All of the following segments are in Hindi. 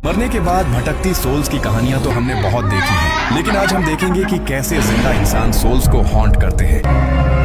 मरने के बाद भटकती सोल्स की कहानियां तो हमने बहुत देखी हैं, लेकिन आज हम देखेंगे कि कैसे जिंदा इंसान सोल्स को हॉन्ट करते हैं।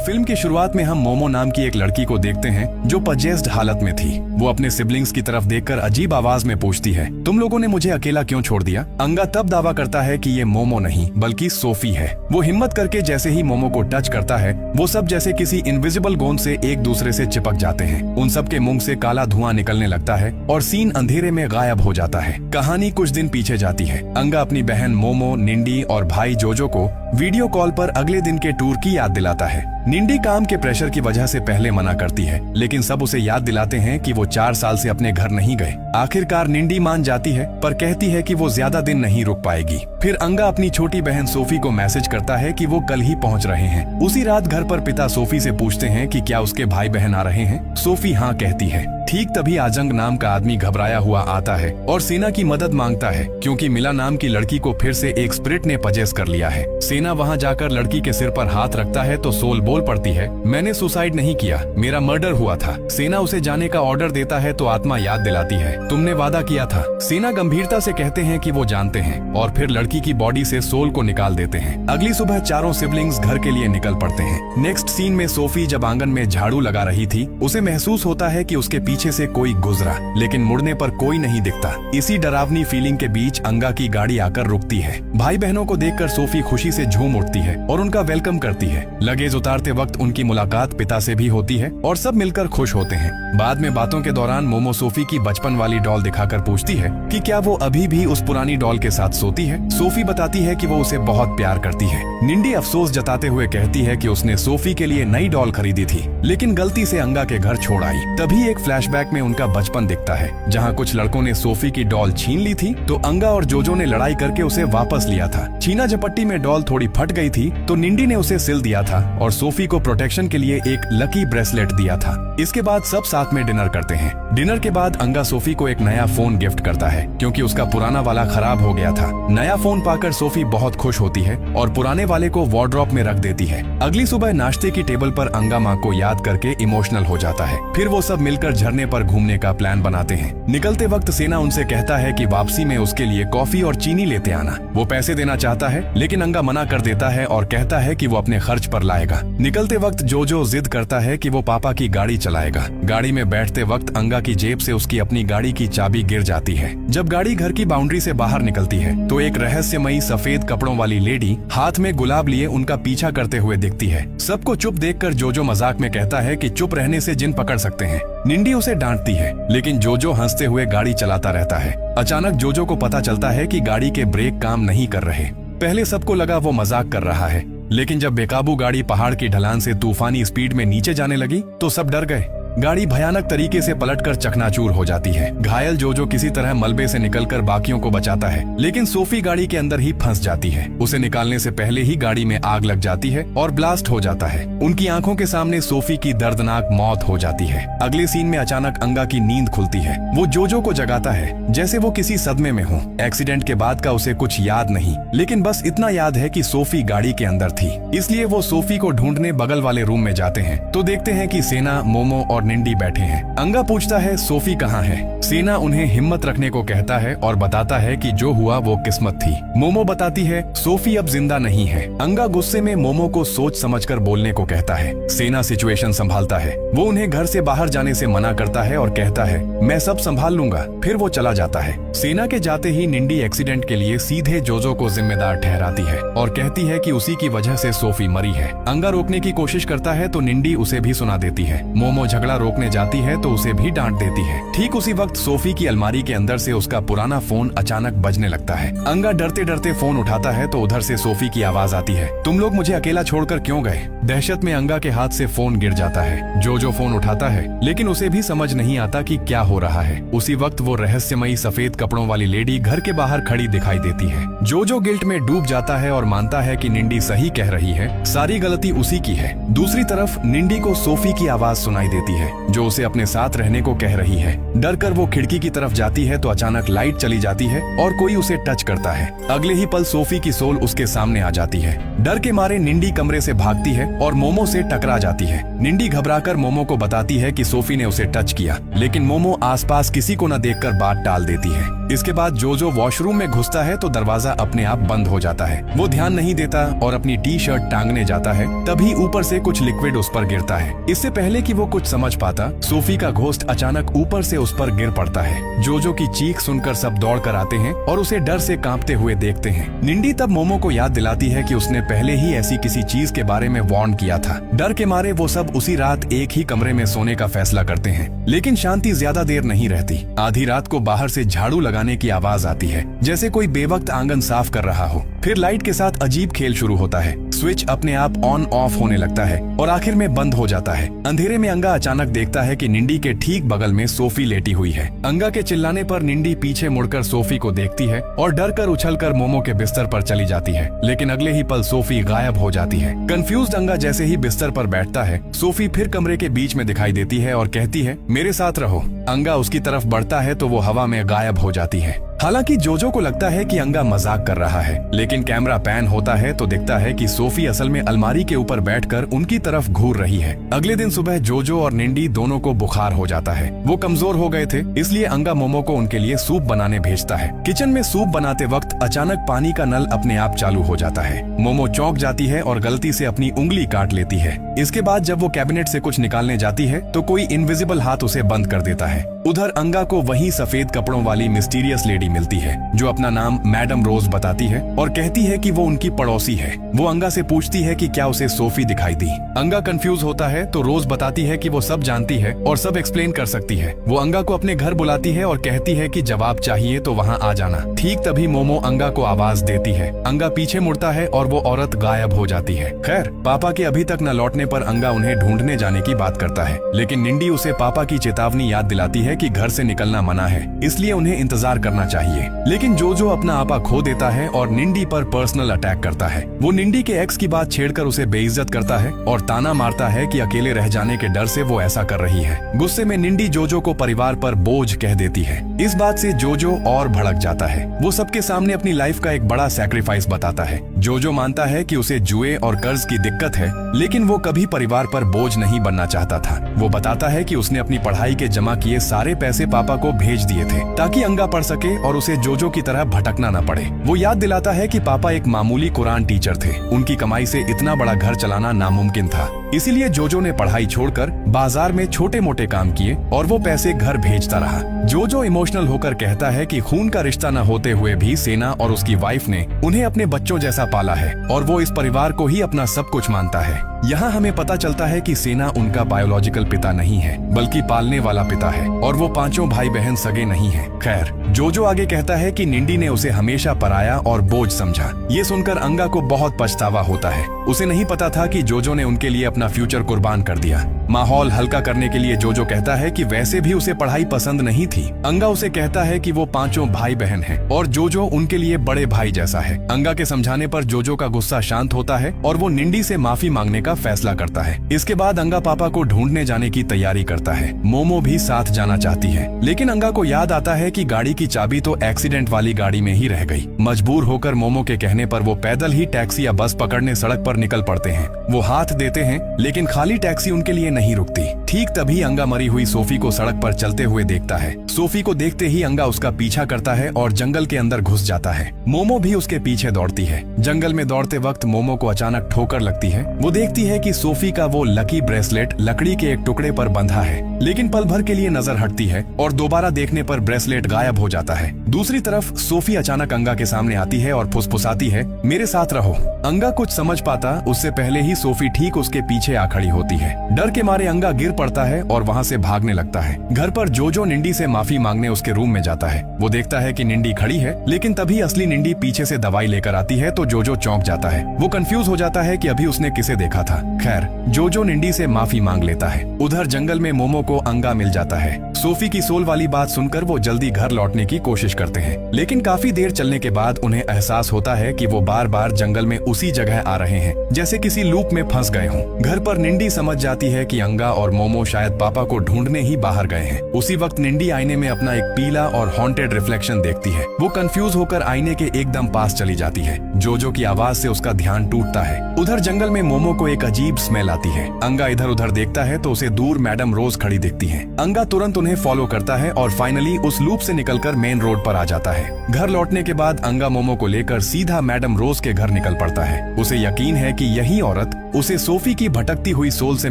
फिल्म की शुरुआत में हम मोमो नाम की एक लड़की को देखते हैं जो पजेस्ड हालत में थी। वो अपने सिबलिंग्स की तरफ देखकर अजीब आवाज में पूछती है, तुम लोगों ने मुझे अकेला क्यों छोड़ दिया? अंगा तब दावा करता है कि ये मोमो नहीं बल्कि सोफी है। वो हिम्मत करके जैसे ही मोमो को टच करता है, वो सब जैसे किसी इनविजिबल गोंद से एक दूसरे से चिपक जाते हैं। उन सब के मुंह से काला धुआं निकलने लगता है और सीन अंधेरे में गायब हो जाता है। कहानी कुछ दिन पीछे जाती है। अंगा अपनी बहन मोमो, निंडी और भाई जोजो को वीडियो कॉल पर अगले दिन के टूर की याद दिलाता है। निंडी काम के प्रेशर की वजह से पहले मना करती है, लेकिन सब उसे याद दिलाते हैं कि वो 4 साल से अपने घर नहीं गए। आखिरकार निंडी मान जाती है, पर कहती है कि वो ज्यादा दिन नहीं रुक पाएगी। फिर अंगा अपनी छोटी बहन सोफी को मैसेज करता है कि वो कल ही पहुंच रहे हैं। उसी रात घर पर पिता सोफी से पूछते हैं कि क्या उसके भाई बहन आ रहे हैं। सोफी हाँ कहती है। ठीक तभी आजंग नाम का आदमी घबराया हुआ आता है और सेना की मदद मांगता है, क्योंकि मिला नाम की लड़की को फिर से एक स्पिरिट ने पजेस कर लिया है। सेना वहां जाकर लड़की के सिर पर हाथ रखता है तो सोल बोल पड़ती है, मैंने सुसाइड नहीं किया, मेरा मर्डर हुआ था। सेना उसे जाने का ऑर्डर देता है तो आत्मा याद दिलाती है, तुमने वादा किया था। सेना गंभीरता से कहते हैं कि वो जानते हैं और फिर लड़की की बॉडी से सोल को निकाल देते हैं। अगली सुबह चारों सिबलिंग्स घर के लिए निकल पड़ते हैं। नेक्स्ट सीन में सोफी जब आंगन में झाड़ू लगा रही थी, उसे महसूस होता है कि उसके पीछे से कोई गुजरा, लेकिन मुड़ने पर कोई नहीं दिखता। इसी डरावनी फीलिंग के बीच अंगा की गाड़ी आकर रुकती है। भाई बहनों को देखकर सोफी खुशी से झूम उठती है और उनका वेलकम करती है। लगेज उतारते वक्त उनकी मुलाकात पिता से भी होती है और सब मिलकर खुश होते हैं। बाद में बातों के दौरान मोमो सोफी की बचपन वाली डॉल दिखाकर पूछती है कि क्या वो अभी भी उस पुरानी डॉल के साथ सोती है। सोफी बताती है कि वो उसे बहुत प्यार करती है। निंडी अफसोस जताते हुए कहती है कि उसने सोफी के लिए नई डॉल खरीदी थी, लेकिन गलती से अंगा के घर छोड़ आई। तभी एक फ्लैशबैक में उनका बचपन दिखता है, जहाँ कुछ लड़कों ने सोफी की डॉल छीन ली थी तो अंगा और जोजो ने लड़ाई करके उसे वापस लिया था। छीना झपट्टी में डॉल थोड़ी फट गई थी तो निंडी ने उसे सिल दिया था और सोफी को प्रोटेक्शन के लिए एक लकी ब्रेसलेट दिया था। इसके बाद सब साथ में डिनर करते हैं। डिनर के बाद अंगा सोफी को एक नया फोन गिफ्ट करता है, क्योंकि उसका पुराना वाला खराब हो गया था। नया फोन पाकर सोफी बहुत खुश होती है और पुराने वाले को वार्डरोब में रख देती है। अगली सुबह नाश्ते की टेबल पर अंगा माँ को याद करके इमोशनल हो जाता है। फिर वो सब मिलकर झरने पर घूमने का प्लान बनाते हैं। निकलते वक्त सेना उनसे कहता है कि वापसी में उसके लिए कॉफी और चीनी लेते आना। वो पैसे देना चाहता है, लेकिन अंगा मना कर देता है और कहता है कि वो अपने खर्च पर लाएगा। निकलते वक्त जोजो जिद करता है कि वो पापा की गाड़ी चलाएगा। गाड़ी में बैठते वक्त अंगा की जेब से उसकी अपनी गाड़ी की चाबी गिर जाती है। जब गाड़ी घर की बाउंड्री से बाहर निकलती है तो एक रहस्यमयी सफेद कपड़ों वाली लेडी हाथ में गुलाब लिए उनका पीछा करते हुए दिखती है। सबको चुप देखकर जोजो मजाक में कहता है कि चुप रहने से जिन पकड़ सकते हैं। निंडी उसे डांटती है, लेकिन जोजो हंसते हुए गाड़ी चलाता रहता है। अचानक जोजो को पता चलता है कि गाड़ी के ब्रेक काम नहीं कर रहे। पहले सबको लगा वो मजाक कर रहा है, लेकिन जब बेकाबू गाड़ी पहाड़ की ढलान से तूफानी स्पीड में नीचे जाने लगी तो सब डर गए। गाड़ी भयानक तरीके से पलटकर चकनाचूर हो जाती है। घायल जोजो किसी तरह मलबे से निकलकर बाकियों को बचाता है, लेकिन सोफी गाड़ी के अंदर ही फंस जाती है। उसे निकालने से पहले ही गाड़ी में आग लग जाती है और ब्लास्ट हो जाता है। उनकी आंखों के सामने सोफी की दर्दनाक मौत हो जाती है। अगले सीन में अचानक अंगा की नींद खुलती है। वो जोजो को जगाता है जैसे वो किसी सदमे में हो। एक्सीडेंट के बाद का उसे कुछ याद नहीं, लेकिन बस इतना याद है कि सोफी गाड़ी के अंदर थी। इसलिए वो सोफी को ढूंढने बगल वाले रूम में जाते हैं तो देखते हैं कि सेना, मोमो और निंडी बैठे हैं। अंगा पूछता है सोफी कहाँ है। सेना उन्हें हिम्मत रखने को कहता है और बताता है कि जो हुआ वो किस्मत थी। मोमो बताती है सोफी अब जिंदा नहीं है। अंगा गुस्से में मोमो को सोच समझकर बोलने को कहता है। सेना सिचुएशन संभालता है। वो उन्हें घर से बाहर जाने से मना करता है और कहता है मैं सब संभाल लूंगा। फिर वो चला जाता है। सेना के जाते ही निंडी एक्सीडेंट के लिए सीधे जोजो को जिम्मेदार ठहराती है और कहती है कि उसी की वजह से सोफी मरी है। अंगा रोकने की कोशिश करता है तो निंडी उसे भी सुना देती है। मोमो झगड़ा रोकने जाती है तो उसे भी डांट देती है। ठीक उसी वक्त सोफी की अलमारी के अंदर से उसका पुराना फोन अचानक बजने लगता है। अंगा डरते डरते फोन उठाता है तो उधर से सोफी की आवाज आती है, तुम लोग मुझे अकेला छोड़कर क्यों गए? दहशत में अंगा के हाथ से फोन गिर जाता है। जो फोन उठाता है, लेकिन उसे भी समझ नहीं आता कि क्या हो रहा है। उसी वक्त वो रहस्यमयी सफेद कपड़ों वाली लेडी घर के बाहर खड़ी दिखाई देती है। जो गिल्ट में डूब जाता है और मानता है कि निंडी सही कह रही है, सारी गलती उसी की है। दूसरी तरफ निंडी को सोफी की आवाज सुनाई देती है जो उसे अपने साथ रहने को कह रही है। डर कर वो खिड़की की तरफ जाती है तो अचानक लाइट चली जाती है और कोई उसे टच करता है। अगले ही पल सोफी की सोल उसके सामने आ जाती है। डर के मारे निंडी कमरे से भागती है और मोमो से टकरा जाती है। निंडी घबराकर मोमो को बताती है कि सोफी ने उसे टच किया, लेकिन मोमो आसपास किसी को न देखकर बात टाल देती है। इसके बाद जोजो वॉशरूम में घुसता है तो दरवाजा अपने आप बंद हो जाता है। वो ध्यान नहीं देता और अपनी टी शर्ट टांगने जाता है, तभी ऊपर से कुछ लिक्विड उस पर गिरता है। इससे पहले कि वो कुछ समझ पाता, सोफी का घोस्ट अचानक ऊपर से उस पर गिर पड़ता है। जोजो की चीख सुनकर सब दौड़ कर आते हैं और उसे डर से कांपते हुए देखते हैं। निंडी तब मोमो को याद दिलाती है कि उसने पहले ही ऐसी किसी चीज के बारे में वार्न किया था। डर के मारे वो सब उसी रात एक ही कमरे में सोने का फैसला करते हैं, लेकिन शांति ज्यादा देर नहीं रहती। आधी रात को बाहर से झाड़ू लगाने की आवाज आती है, जैसे कोई बेवक्त आंगन साफ कर रहा हो। फिर लाइट के साथ अजीब खेल शुरू होता है। स्विच अपने आप ऑन ऑफ होने लगता है और आखिर में बंद हो जाता है। अंधेरे में अंगा अचानक देखता है कि निंडी के ठीक बगल में सोफी लेटी हुई है। अंगा के चिल्लाने पर निंडी पीछे मुड़कर सोफी को देखती है और डर कर उछलकर मोमो के बिस्तर पर चली जाती है, लेकिन अगले ही पल सोफी गायब हो जाती है। कंफ्यूज्ड अंगा जैसे ही बिस्तर पर बैठता है, सोफी फिर कमरे के बीच में दिखाई देती है और कहती है, मेरे साथ रहो। अंगा उसकी तरफ बढ़ता है तो वो हवा में गायब हो जाती है। हालांकि जोजो को लगता है कि अंगा मजाक कर रहा है, लेकिन कैमरा पैन होता है तो दिखता है कि सोफी असल में अलमारी के ऊपर बैठकर उनकी तरफ घूर रही है। अगले दिन सुबह जोजो और निंडी दोनों को बुखार हो जाता है। वो कमजोर हो गए थे, इसलिए अंगा मोमो को उनके लिए सूप बनाने भेजता है। किचन में सूप बनाते वक्त अचानक पानी का नल अपने आप चालू हो जाता है। मोमो चौंक जाती है और गलती से अपनी उंगली काट लेती है। इसके बाद जब वो कैबिनेट से कुछ निकालने जाती है तो कोई इनविजिबल हाथ उसे बंद कर देता है। उधर अंगा को वही सफेद कपड़ों वाली मिस्टीरियस लेडी मिलती है, जो अपना नाम मैडम रोज बताती है और कहती है कि वो उनकी पड़ोसी है। वो अंगा से पूछती है कि क्या उसे सोफी दिखाई दी। अंगा कंफ्यूज होता है तो रोज बताती है कि वो सब जानती है और सब एक्सप्लेन कर सकती है। वो अंगा को अपने घर बुलाती है और कहती है कि जवाब चाहिए तो वहाँ आ जाना। ठीक तभी मोमो अंगा को आवाज देती है। अंगा पीछे मुड़ता है और वो औरत गायब हो जाती है। खैर, पापा के अभी तक न लौटने पर अंगा उन्हें ढूंढने जाने की बात करता है, लेकिन निंडी उसे पापा की चेतावनी याद दिलाती है कि घर से निकलना मना है, इसलिए उन्हें इंतजार करना चाहिए। लेकिन जोजो अपना आपा खो देता है और निंडी पर पर्सनल अटैक करता है। वो निंडी के एक्स की बात छेड़कर उसे बेइज्जत करता है और ताना मारता है कि अकेले रह जाने के डर से वो ऐसा कर रही है। गुस्से में निंडी जोजो को परिवार पर बोझ कह देती है। इस बात से जोजो और भड़क जाता है। वो सबके सामने अपनी लाइफ का एक बड़ा सैक्रिफाइस बताता है। जोजो मानता है कि उसे जुए और कर्ज की दिक्कत है, लेकिन वो कभी परिवार पर बोझ नहीं बनना चाहता था। वो बताता है कि उसने अपनी पढ़ाई के जमा किए सारे पैसे पापा को भेज दिए थे ताकि अंगा पढ़ सके और उसे जोजो की तरह भटकना न पड़े। वो याद दिलाता है कि पापा एक मामूली कुरान टीचर थे। उनकी कमाई से इतना बड़ा घर चलाना नामुमकिन था, इसीलिए जोजो ने पढ़ाई छोड़कर बाजार में छोटे मोटे काम किए और वो पैसे घर भेजता रहा। जोजो इमोशनल होकर कहता है कि खून का रिश्ता न होते हुए भी सेना और उसकी वाइफ ने उन्हें अपने बच्चों जैसा पाला है और वो इस परिवार को ही अपना सब कुछ मानता है। यहाँ हमें पता चलता है कि सेना उनका बायोलॉजिकल पिता नहीं है, बल्कि पालने वाला पिता है और वो पांचों भाई बहन सगे नहीं हैं। खैर, जोजो आगे कहता है कि निंडी ने उसे हमेशा पराया और बोझ समझा। ये सुनकर अंगा को बहुत पछतावा होता है। उसे नहीं पता था कि जोजो ने उनके लिए अपना फ्यूचर कुर्बान कर दिया। माहौल हल्का करने के लिए जोजो कहता है कि वैसे भी उसे पढ़ाई पसंद नहीं थी। अंगा उसे कहता है कि वो पांचों भाई बहन हैं और जोजो उनके लिए बड़े भाई जैसा है। अंगा के समझाने पर जोजो का गुस्सा शांत होता है और वो निंडी से माफी मांगने का फैसला करता है। इसके बाद अंगा पापा को ढूंढने जाने की तैयारी करता है। मोमो भी साथ जाना चाहती है, लेकिन अंगा को याद आता है कि गाड़ी की चाबी तो एक्सीडेंट वाली गाड़ी में ही रह गई। मजबूर होकर मोमो के कहने पर वो पैदल ही टैक्सी या बस पकड़ने सड़क पर निकल पड़ते हैं। वो हाथ देते हैं, लेकिन खाली टैक्सी उनके लिए नहीं रुकती। ठीक तभी अंगा मरी हुई सोफी को सड़क पर चलते हुए देखता है। सोफी को देखते ही अंगा उसका पीछा करता है और जंगल के अंदर घुस जाता है। मोमो भी उसके पीछे दौड़ती है। जंगल में दौड़ते वक्त मोमो को अचानक ठोकर लगती है। वो देखती है कि सोफी का वो लकी ब्रेसलेट लकड़ी के एक टुकड़े पर बंधा है, लेकिन पल भर के लिए नजर हटती है और दोबारा देखने पर ब्रेसलेट गायब हो जाता है। दूसरी तरफ सोफी अचानक अंगा के सामने आती है और फुसफुसाती है, मेरे साथ रहो। अंगा कुछ समझ पाता उससे पहले ही सोफी ठीक उसके पीछे आ खड़ी होती है। डर के मारे अंगा गिर पड़ता है और वहाँ से भागने लगता है। घर पर जोजो निंडी से माफी मांगने उसके रूम में जाता है। वो देखता है कि निंडी खड़ी है, लेकिन तभी असली निंडी पीछे से दवाई लेकर आती है तो जोजो चौंक जाता है। वो कंफ्यूज हो जाता है कि अभी उसने किसे देखा था। खैर, जोजो निंडी से माफी मांग लेता है। उधर जंगल में मोमो को अंगा मिल जाता है। सोफी की सोल वाली बात सुनकर वो जल्दी घर लौटने की कोशिश करते हैं, लेकिन काफी देर चलने के बाद उन्हें एहसास होता है कि वो बार बार जंगल में उसी जगह आ रहे हैं, जैसे किसी लूप में फंस गए हों। घर पर निंडी समझ जाती है कि अंगा और मोमो शायद पापा को ढूंढने ही बाहर गए हैं। उसी वक्त निंडी आईने में अपना एक पीला और हॉन्टेड रिफ्लेक्शन देखती है। वो कंफ्यूज होकर आईने के एकदम पास चली जाती है। जोजो की आवाज से उसका ध्यान टूटता है। उधर जंगल में मोमो को एक अजीब स्मेल आती है। अंगा इधर उधर देखता है तो उसे दूर मैडम रोज खड़ी दिखती है। अंगा तुरंत उन्हें फॉलो करता है और फाइनली उस लूप से निकलकर मेन रोड पर आ जाता है। घर लौटने के बाद अंगा मोमो को लेकर सीधा मैडम रोज के घर निकल पड़ता है। उसे यकीन है कि यही औरत उसे सोफी की भटकती हुई सोल से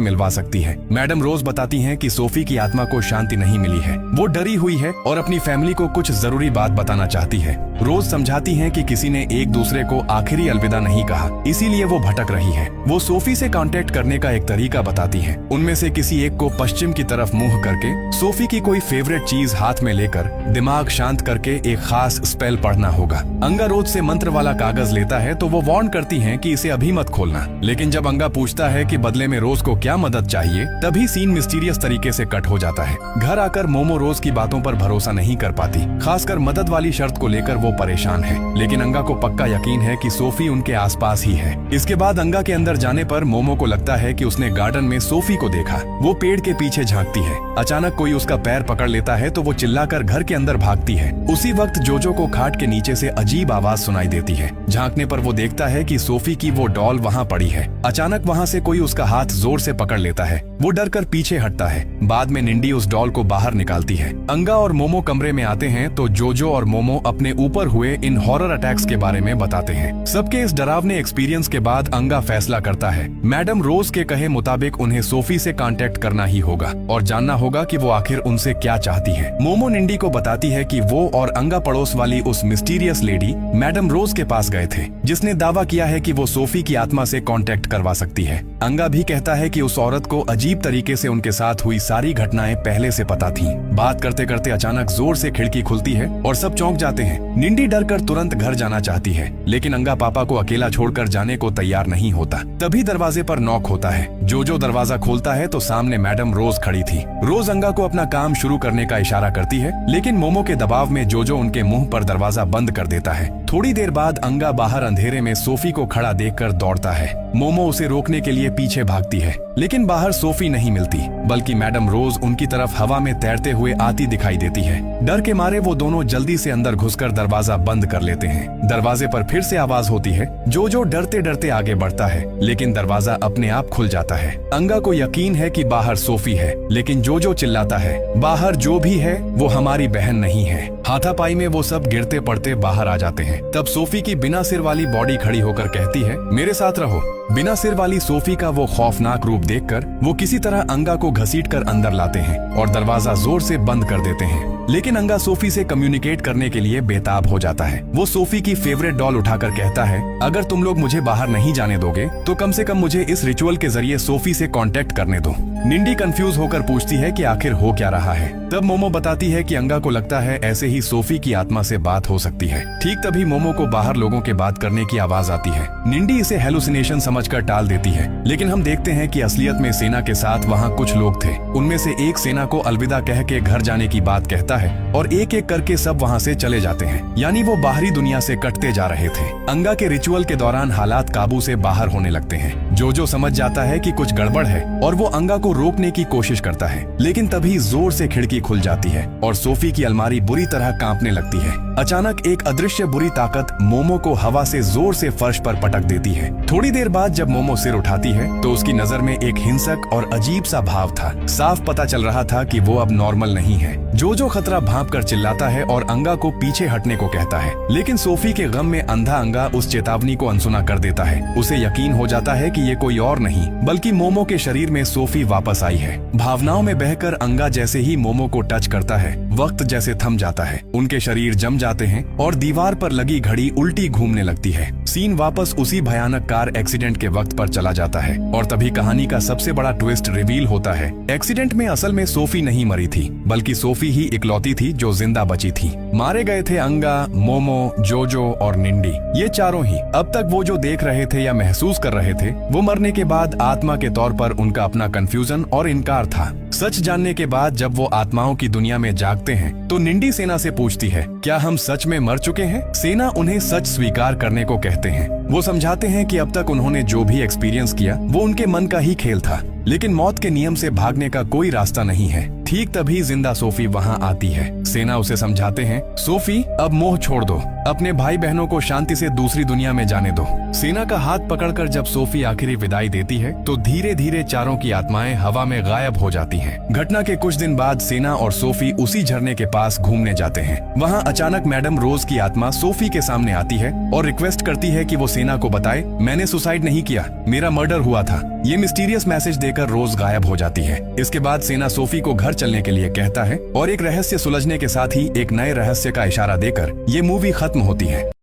मिलवा सकती है। मैडम रोज बताती हैं कि सोफी की आत्मा को शांति नहीं मिली है, वो डरी हुई है और अपनी फैमिली को कुछ जरूरी बात बताना चाहती है। रोज समझाती हैं कि किसी ने एक दूसरे को आखिरी अलविदा नहीं कहा, इसीलिए वो भटक रही है। वो सोफी से कांटेक्ट करने का एक तरीका बताती है। उनमें से किसी एक को पश्चिम की तरफ मुंह करके सोफी की कोई फेवरेट चीज हाथ में लेकर दिमाग शांत करके एक खास स्पेल पढ़ना होगा। अंगा रोज से मंत्र वाला कागज लेता है तो वो वार्न करती हैं कि इसे अभी मत खोलना, लेकिन जब अंगा पूछता है कि बदले में रोज को क्या मदद चाहिए, तभी सीन मिस्टीरियस तरीके से कट हो जाता है। घर आकर मोमो रोज की बातों पर भरोसा नहीं कर पाती, खासकर मदद वाली शर्त को लेकर वो परेशान है, लेकिन अंगा को पक्का यकीन है कि सोफी उनके आसपास ही है। इसके बाद अंगा के अंदर जाने पर मोमो को लगता है कि उसने गार्डन में सोफी को देखा। वो पेड़ के पीछे झांकती है। अचानक कोई उसका पैर पकड़ लेता है तो वो चिल्लाकर घर के अंदर भागती है। उसी वक्त जोजो को खाट के नीचे से अजीब आवाज सुनाई देती है। झांकने पर वो देखता है कि सोफी की वो डॉल वहाँ पड़ी है। अचानक वहाँ से कोई उसका हाथ जोर से पकड़ लेता है। वो डर कर पीछे हटता है। बाद में निंडी उस डॉल को बाहर निकालती है। अंगा और मोमो कमरे में आते हैं तो जोजो और मोमो अपने ऊपर हुए इन हॉरर अटैक्स के बारे में बताते हैं। सबके इस डरावने एक्सपीरियंस के बाद अंगा फैसला करता है मैडम रोज के कहे मुताबिक उन्हें सोफी से कांटेक्ट करना ही होगा और जानना होगा कि वो आखिर उनसे क्या चाहती है। मोमो निंडी को बताती है कि वो और अंगा पड़ोस वाली उस मिस्टीरियस लेडी मैडम रोज के पास गए थे, जिसने दावा किया है कि वो सोफी की आत्मा से कांटेक्ट करवा सकती है। अंगा भी कहता है कि उस औरत को अजीब तरीके से उनके साथ हुई सारी घटनाएं पहले से पता थीं। बात करते करते अचानक जोर से खिड़की खुलती है और सब चौंक जाते हैं। निंडी डर कर तुरंत घर जाना चाहती है, लेकिन अंगा पापा को अकेला छोड़कर जाने को तैयार नहीं होता। तभी दरवाजे पर नॉक होता है। जोजो दरवाजा खोलता है तो सामने मैडम रोज खड़ी थी। रोज अंगा को अपना काम शुरू करने का इशारा करती है, लेकिन मोमो के दबाव में जोजो उनके मुंह पर दरवाजा बंद कर देता है। थोड़ी देर बाद अंगा बाहर अंधेरे में सोफी को खड़ा देखकर दौड़ता है। मोमो उसे रोकने के लिए पीछे भागती है, लेकिन बाहर सोफी नहीं मिलती, बल्कि मैडम रोज उनकी तरफ हवा में तैरते हुए आती दिखाई देती है। डर के मारे वो दोनों जल्दी से अंदर घुसकर दरवाजा बंद कर लेते हैं। दरवाजे पर फिर से आवाज होती है। जोजो डरते डरते आगे बढ़ता है, लेकिन दरवाजा अपने आप खुल जाता है। अंगा को यकीन है कि बाहर सोफी है, लेकिन जोजो चिल्लाता है, बाहर जो भी है वो हमारी बहन नहीं है। हाथापाई में वो सब गिरते पड़ते बाहर आ जाते हैं। तब सोफी की बिना सिर वाली बॉडी खड़ी होकर कहती है, मेरे साथ रहो। बिना सिर वाली सोफी का वो खौफनाक रूप देखकर वो किसी तरह अंगा को घसीटकर अंदर लाते हैं और दरवाजा जोर से बंद कर देते हैं। लेकिन अंगा सोफी से कम्युनिकेट करने के लिए बेताब हो जाता है। वो सोफी की फेवरेट डॉल उठाकर कहता है, अगर तुम लोग मुझे बाहर नहीं जाने दोगे तो कम से कम मुझे इस रिचुअल के जरिए सोफी से कांटेक्ट करने दो। निंडी कंफ्यूज होकर पूछती है कि आखिर हो क्या रहा है। तब मोमो बताती है कि अंगा को लगता है ऐसे ही सोफी की आत्मा से बात हो सकती है। ठीक तभी मोमो को बाहर लोगों के बात करने की आवाज आती है। निंडी इसे हेलुसिनेशन समझकर टाल देती है, लेकिन हम देखते हैं कि असलियत में सेना के साथ वहाँ कुछ लोग थे। उनमें से एक सेना को अलविदा कह के घर जाने की बात कहता है और एक एक करके सब वहाँ से चले जाते हैं, यानी वो बाहरी दुनिया से कटते जा रहे थे। अंगा के रिचुअल के दौरान हालात काबू से बाहर होने लगते हैं। जोजो समझ जाता है कि कुछ गड़बड़ है और वो अंगा को रोकने की कोशिश करता है, लेकिन तभी जोर से खिड़की खुल जाती है और सोफी की अलमारी बुरी तरह कांपने लगती है। अचानक एक अदृश्य बुरी ताकत मोमो को हवा से जोर से फर्श पर पटक देती है। थोड़ी देर बाद जब मोमो सिर उठाती है तो उसकी नजर में एक हिंसक और अजीब सा भाव था। साफ पता चल रहा था कि वो अब नॉर्मल नहीं है। जोजो खतरा भांप कर चिल्लाता है और अंगा को पीछे हटने को कहता है, लेकिन सोफी के गम में अंधा अंगा उस चेतावनी को अनसुना कर देता है। उसे यकीन हो जाता है कि ये कोई और नहीं बल्कि मोमो के शरीर में सोफी वापस आई है। भावनाओं में बहकर अंगा जैसे ही मोमो को टच करता है, वक्त जैसे थम जाता है। उनके शरीर जम जाते हैं और दीवार पर लगी घड़ी उल्टी घूमने लगती है। सीन वापस उसी भयानक कार एक्सीडेंट के वक्त पर चला जाता है और तभी कहानी का सबसे बड़ा ट्विस्ट रिवील होता है। एक्सीडेंट में असल में सोफी नहीं मरी थी, बल्कि सोफी ही इकलौती थी जो जिंदा बची थी। मारे गए थे अंगा, मोमो, जोजो और निंडी, ये चारों ही। अब तक वो जो देख रहे थे या महसूस कर रहे थे वो मरने के बाद आत्मा के तौर पर उनका अपना कंफ्यूजन और इनकार था। सच जानने के बाद जब वो आत्माओं की दुनिया में जागते हैं तो निंडी सेना से पूछती है, क्या हम सच में मर चुके हैं? सेना उन्हें सच स्वीकार करने को कहते हैं। वो समझाते हैं कि अब तक उन्होंने जो भी एक्सपीरियंस किया वो उनके मन का ही खेल था, लेकिन मौत के नियम से भागने का कोई रास्ता नहीं है। ठीक तभी जिंदा सोफी वहाँ आती है। सेना उसे समझाते हैं, सोफी अब मोह छोड़ दो, अपने भाई बहनों को शांति से दूसरी दुनिया में जाने दो। सेना का हाथ पकड़कर जब सोफी आखिरी विदाई देती है तो धीरे धीरे चारों की आत्माएं हवा में गायब हो जाती हैं। घटना के कुछ दिन बाद सेना और सोफी उसी झरने के पास घूमने जाते हैं। वहाँ अचानक मैडम रोज की आत्मा सोफी के सामने आती है और रिक्वेस्ट करती है कि वो सेना को बताए, मैंने सुसाइड नहीं किया, मेरा मर्डर हुआ था। ये मिस्टीरियस मैसेज देकर रोज गायब हो जाती है। इसके बाद सेना सोफी को घर चलने के लिए कहता है और एक रहस्य सुलझने के साथ ही एक नए रहस्य का इशारा देकर ये मूवी खत्म होती है।